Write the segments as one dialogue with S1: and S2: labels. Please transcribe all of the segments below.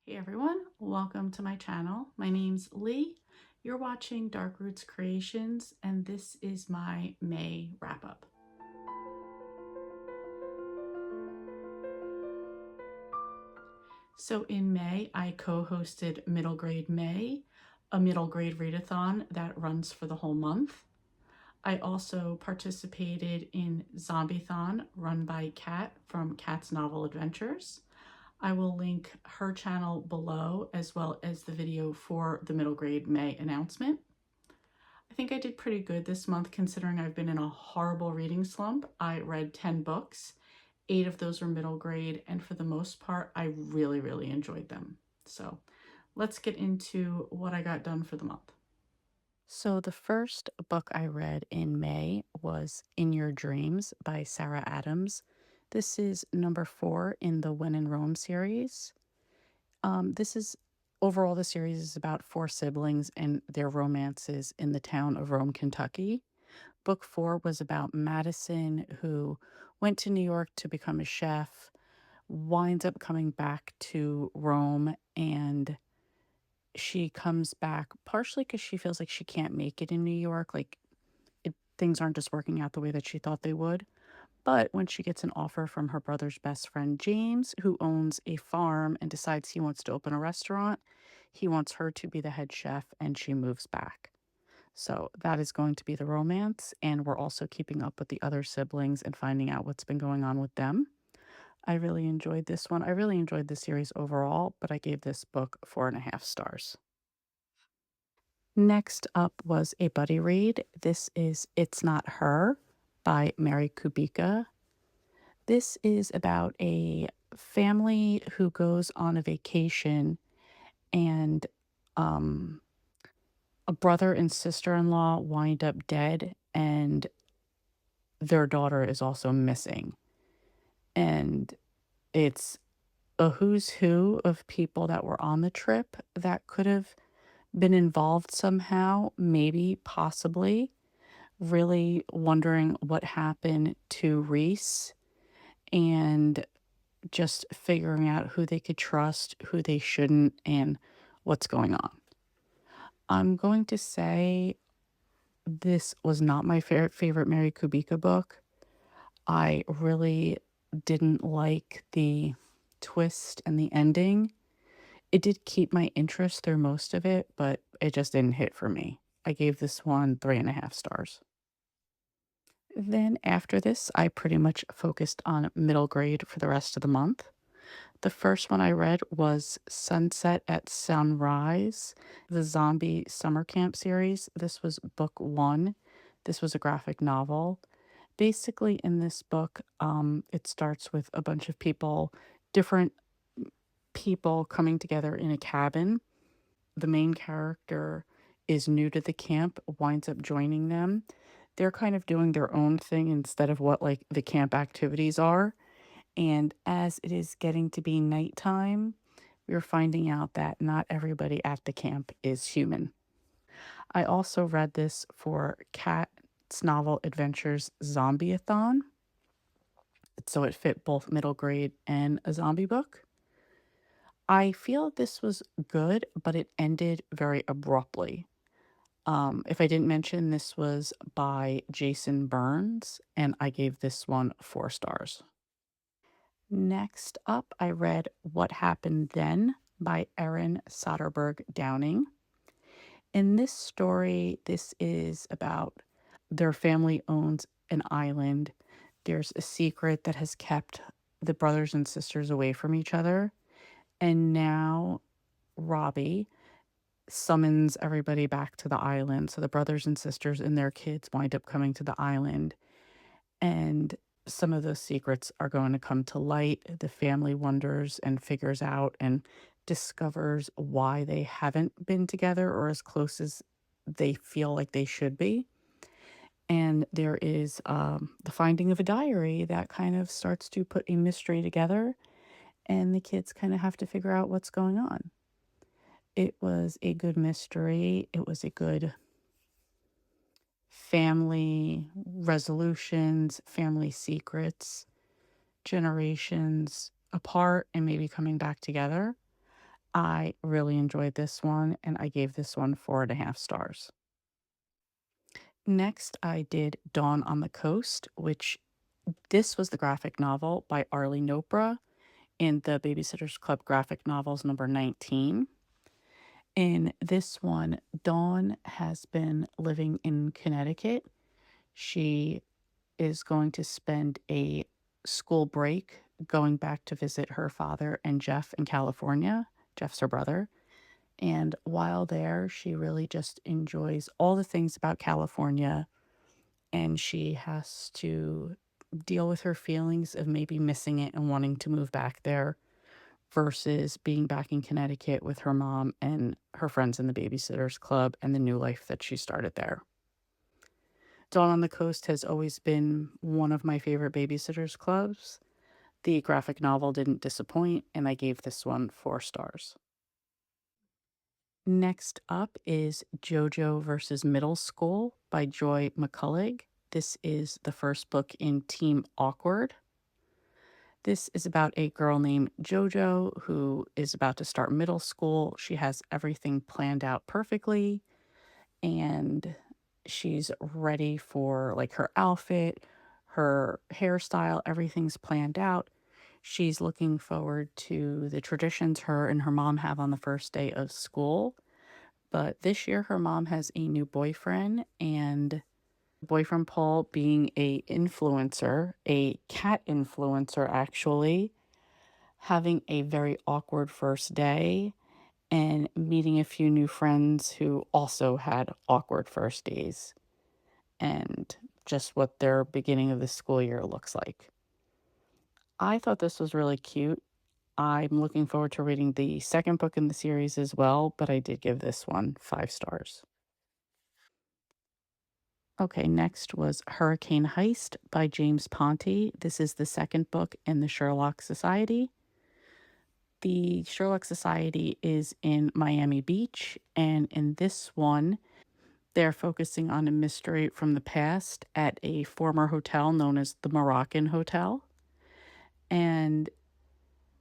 S1: Hey everyone, welcome to my channel. My name's Lee. You're watching Dark Roots Creations, and this is my May wrap-up. So in May, I co-hosted Middle Grade May, a middle grade readathon that runs for the whole month. I also participated in Zombiethon run by Kat from Kat's Novel Adventures. I will link her channel below as well as the video for the middle grade May announcement. I think I did pretty good this month considering I've been in a horrible reading slump. I read 10 books, 8 of those were middle grade, and for the most part, I really enjoyed them. So let's get into what I got done for the month. So the first book I read in May was In Your Dreams by Sarah Adams. This is number 4 in the When in Rome series. This is overall the series is about 4 siblings and their romances in the town of Rome, Kentucky. Book 4 was about Madison, who went to New York to become a chef, winds up coming back to Rome, and she comes back partially because she feels like she can't make it in New York. Things aren't just working out the way that she thought they would. But when she gets an offer from her brother's best friend, James, who owns a farm and decides he wants to open a restaurant, he wants her to be the head chef and she moves back. So that is going to be the romance. And we're also keeping up with the other siblings and finding out what's been going on with them. I really enjoyed this one. I really enjoyed the series overall, but I gave this book 4.5 stars. Next up was a buddy read. This is It's Not Her by Mary Kubica. This is about a family who goes on a vacation and um, a brother and sister-in-law wind up dead and their daughter is also missing. And it's a who's who of people that were on the trip that could have been involved somehow, maybe, possibly. Really wondering what happened to Reese and just figuring out who they could trust, who they shouldn't, and what's going on. I'm going to say this was not my favorite Mary Kubica book. I really didn't like the twist and the ending. It did keep my interest through most of it, but it just didn't hit for me. I gave this one 3.5 stars. Then after this, I pretty much focused on middle grade for the rest of the month. The first one I read was Sunset at Sunrise, the zombie summer camp series. This was book 1. This was a graphic novel. Basically, in this book, it starts with a bunch of people, different people coming together in a cabin. The main character is new to the camp, winds up joining them. They're kind of doing their own thing instead of what like the camp activities are. And as it is getting to be nighttime, we're finding out that not everybody at the camp is human. I also read this for Kat's Novel Adventures Zombiethon. So it fit both middle grade and a zombie book. I feel this was good, but it ended very abruptly. If I didn't mention, this was by Jason Burns, and I gave this one 4 stars. Next up, I read What Happened Then by Erin Soderbergh Downing. In this story, this is about their family owns an island. There's a secret that has kept the brothers and sisters away from each other. And now Robbie summons everybody back to the island. So the brothers and sisters and their kids wind up coming to the island. And some of those secrets are going to come to light. The family wonders and figures out and discovers why they haven't been together or as close as they feel like they should be. And there is the finding of a diary that kind of starts to put a mystery together, and the kids kind of have to figure out what's going on. It was a good mystery. It was a good family resolutions, family secrets, generations apart and maybe coming back together. I really enjoyed this one, and I gave this one 4.5 stars. Next, I did Dawn on the Coast, which this was the graphic novel by Arlie Nopra in the Babysitters Club graphic novels number 19. In this one, Dawn has been living in Connecticut. She is going to spend a school break going back to visit her father and Jeff in California. Jeff's her brother. And while there, she really just enjoys all the things about California, and she has to deal with her feelings of maybe missing it and wanting to move back there versus being back in Connecticut with her mom and her friends in the Babysitters Club and the new life that she started there. Dawn on the Coast has always been one of my favorite Babysitters Clubs. The graphic novel didn't disappoint, and I gave this one 4 stars. Next up is JoJo versus Middle School by Joy McCullough. This is the first book in Team Awkward. This is about a girl named JoJo who is about to start middle school. She has everything planned out perfectly, and she's ready for like her outfit, her hairstyle, everything's planned out. She's looking forward to the traditions her and her mom have on the first day of school. But this year her mom has a new boyfriend, and boyfriend Paul being a influencer, a cat influencer actually, having a very awkward first day and meeting a few new friends who also had awkward first days, and just what their beginning of the school year looks like. I thought this was really cute. I'm looking forward to reading the second book in the series as well, but I did give this one 5 stars. Okay, next was Hurricane Heist by James Ponti. This is the second book in the Sherlock Society. The Sherlock Society is in Miami Beach, and in this one, they're focusing on a mystery from the past at a former hotel known as the Moroccan Hotel. And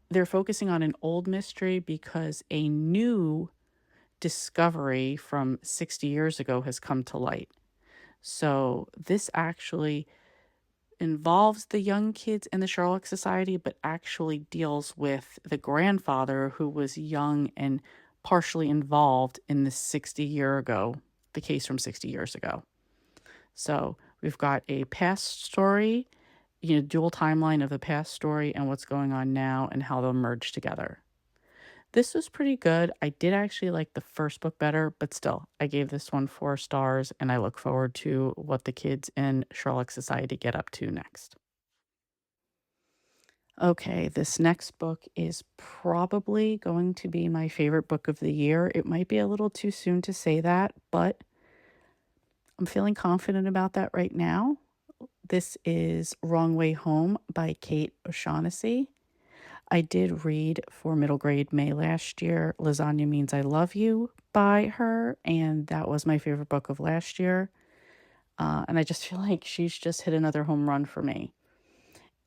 S1: they're focusing on an old mystery because a new discovery from 60 years ago has come to light. So this actually involves the young kids in the Sherlock Society, but actually deals with the grandfather who was young and partially involved in the 60-year ago, the case from 60 years ago. So we've got a past story, dual timeline of the past story and what's going on now and how they'll merge together. This was pretty good. I did actually like the first book better, but still, I gave this one 4 stars, and I look forward to what the kids in Sherlock Society get up to next. Okay, this next book is probably going to be my favorite book of the year. It might be a little too soon to say that, but I'm feeling confident about that right now. This is Wrong Way Home by Kate O'Shaughnessy. I did read for middle grade May last year, Lasagna Means I Love You by her, and that was my favorite book of last year. And I just feel like she's just hit another home run for me.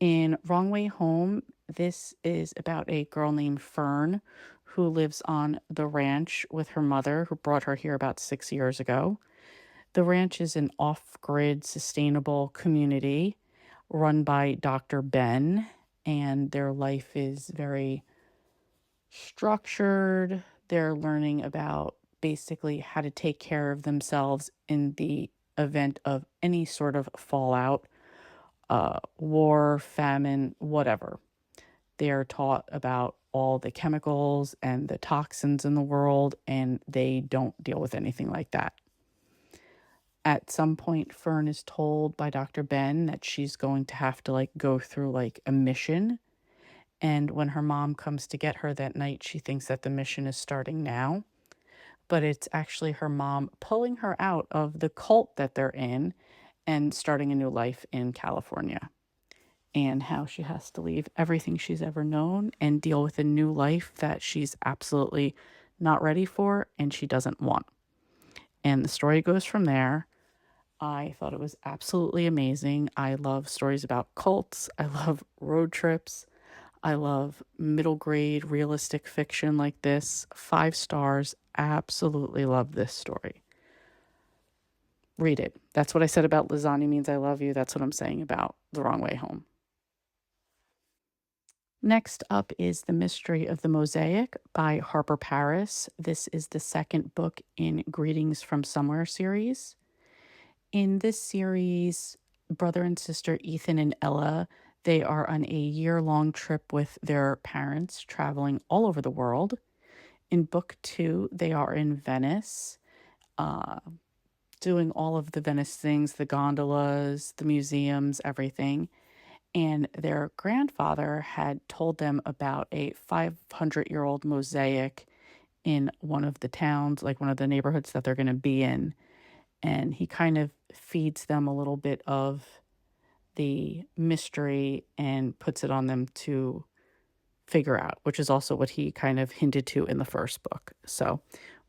S1: In Wrong Way Home, this is about a girl named Fern who lives on the ranch with her mother, who brought her here about 6 years ago. The ranch is an off grid, sustainable community run by Dr. Ben, and their life is very structured. They're learning about basically how to take care of themselves in the event of any sort of fallout, war, famine, whatever. They are taught about all the chemicals and the toxins in the world, and they don't deal with anything like that. At some point, Fern is told by Dr. Ben that she's going to have to go through a mission. And when her mom comes to get her that night, she thinks that the mission is starting now. But it's actually her mom pulling her out of the cult that they're in and starting a new life in California, and how she has to leave everything she's ever known and deal with a new life that she's absolutely not ready for and she doesn't want. And the story goes from there. I thought it was absolutely amazing. I love stories about cults. I love road trips. I love middle grade realistic fiction like this. 5 stars. Absolutely love this story. Read it. That's what I said about Lasagna Means I Love You. That's what I'm saying about The Wrong Way Home. Next up is The Mystery of the Mosaic by Harper Paris. This is the second book in Greetings from Somewhere series. In this series, brother and sister Ethan and Ella, they are on a year-long trip with their parents traveling all over the world. In book 2, they are in Venice, uh, doing all of the Venice things, the gondolas, the museums, everything. And their grandfather had told them about a 500-year-old mosaic in one of the towns, like one of the neighborhoods that they're going to be in. And he kind of feeds them a little bit of the mystery and puts it on them to figure out, which is also what he kind of hinted to in the first book. So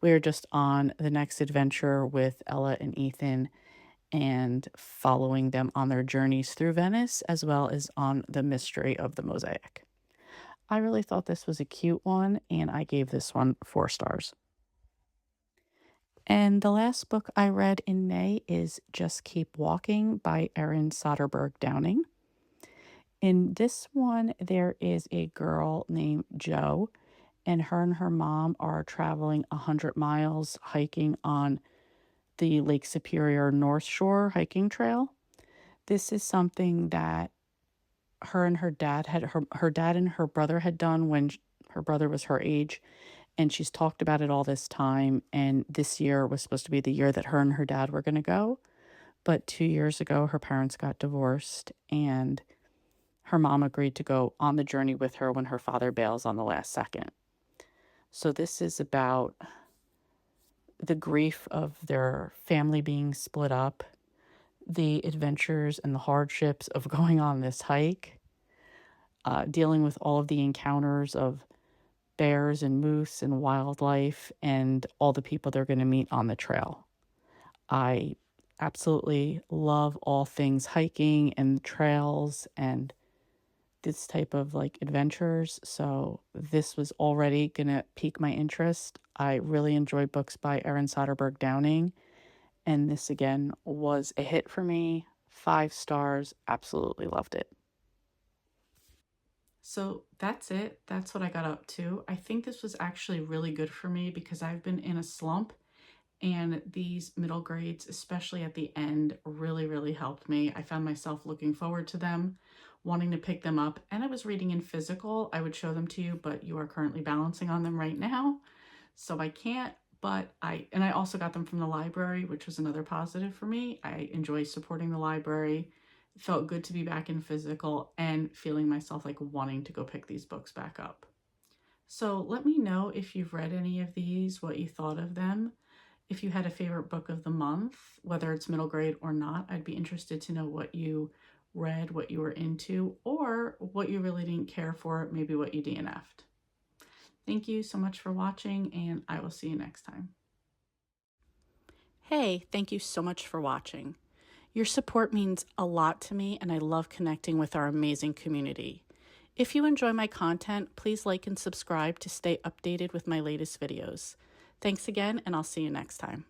S1: we're just on the next adventure with Ella and Ethan and following them on their journeys through Venice, as well as on the mystery of the mosaic. I really thought this was a cute one, and I gave this one 4 stars. And the last book I read in May is Just Keep Walking by Erin Soderbergh Downing. In this one, there is a girl named Jo, and her mom are traveling 100 miles hiking on the Lake Superior North Shore hiking trail. This is something that her and her dad had her dad and her brother had done when her brother was her age, and she's talked about it all this time, and this year was supposed to be the year that her and her dad were going to go. But 2 years ago her parents got divorced, and her mom agreed to go on the journey with her when her father bails on the last second. So this is about the grief of their family being split up, the adventures and the hardships of going on this hike, dealing with all of the encounters of bears and moose and wildlife and all the people they're going to meet on the trail. I absolutely love all things hiking and trails and this type of like adventures. So this was already going to pique my interest. I really enjoyed books by Erin Soderbergh Downing. And this again was a hit for me. 5 stars. Absolutely loved it. So that's it. That's what I got up to. I think this was actually really good for me because I've been in a slump, and these middle grades, especially at the end, really, really helped me. I found myself looking forward to them, wanting to pick them up, and I was reading in physical. I would show them to you, but you are currently balancing on them right now, so I can't. But I also got them from the library, which was another positive for me. I enjoy supporting the library. It felt good to be back in physical and feeling myself like wanting to go pick these books back up. So let me know if you've read any of these, what you thought of them. If you had a favorite book of the month, whether it's middle grade or not, I'd be interested to know what you read, what you were into, or what you really didn't care for, maybe what you DNF'd. Thank you so much for watching, and I will see you next time. Hey, thank you so much for watching. Your support means a lot to me, and I love connecting with our amazing community. If you enjoy my content, please like and subscribe to stay updated with my latest videos. Thanks again, and I'll see you next time.